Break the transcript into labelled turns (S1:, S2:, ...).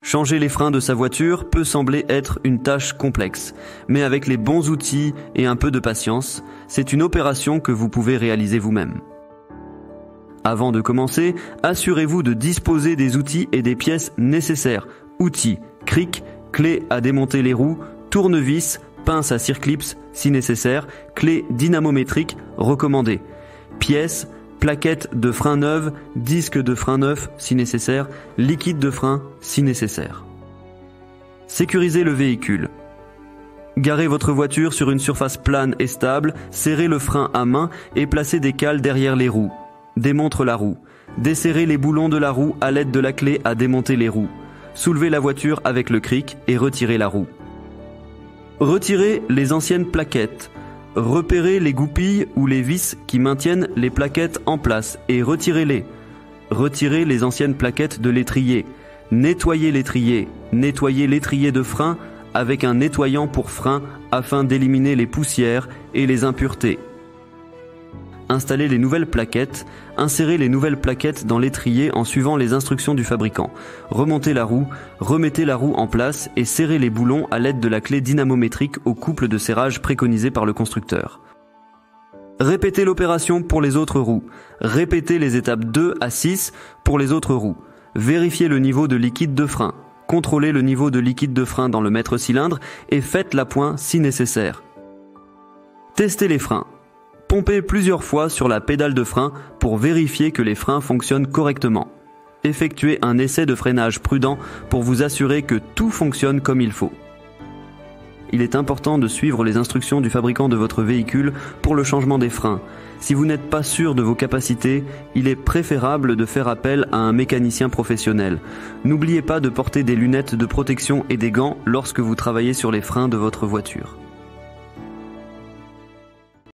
S1: Changer les freins de sa voiture peut sembler être une tâche complexe, mais avec les bons outils et un peu de patience, c'est une opération que vous pouvez réaliser vous-même. Avant de commencer, assurez-vous de disposer des outils et des pièces nécessaires. Outils, cric, clé à démonter les roues, tournevis, pince à circlips si nécessaire, clé dynamométrique recommandée. Pièces, plaquettes de frein neuves, disques de frein neuf si nécessaire, liquide de frein si nécessaire. Sécurisez le véhicule. Garez votre voiture sur une surface plane et stable, serrez le frein à main et placez des cales derrière les roues. Démontre la roue. Desserrez les boulons de la roue à l'aide de la clé à démonter les roues. Soulevez la voiture avec le cric et retirez la roue. Retirez les anciennes plaquettes. Repérez les goupilles ou les vis qui maintiennent les plaquettes en place et retirez-les. Retirez les anciennes plaquettes de l'étrier. Nettoyez l'étrier. Nettoyez l'étrier de frein avec un nettoyant pour frein afin d'éliminer les poussières et les impuretés. Installez les nouvelles plaquettes, insérez les nouvelles plaquettes dans l'étrier en suivant les instructions du fabricant. Remontez la roue, remettez la roue en place et serrez les boulons à l'aide de la clé dynamométrique au couple de serrage préconisé par le constructeur. Répétez l'opération pour les autres roues. Répétez les étapes 2 à 6 pour les autres roues. Vérifiez le niveau de liquide de frein. Contrôlez le niveau de liquide de frein dans le mètre-cylindre et faites l'appoint si nécessaire. Testez les freins. Pompez plusieurs fois sur la pédale de frein pour vérifier que les freins fonctionnent correctement. Effectuez un essai de freinage prudent pour vous assurer que tout fonctionne comme il faut. Il est important de suivre les instructions du fabricant de votre véhicule pour le changement des freins. Si vous n'êtes pas sûr de vos capacités, il est préférable de faire appel à un mécanicien professionnel. N'oubliez pas de porter des lunettes de protection et des gants lorsque vous travaillez sur les freins de votre voiture.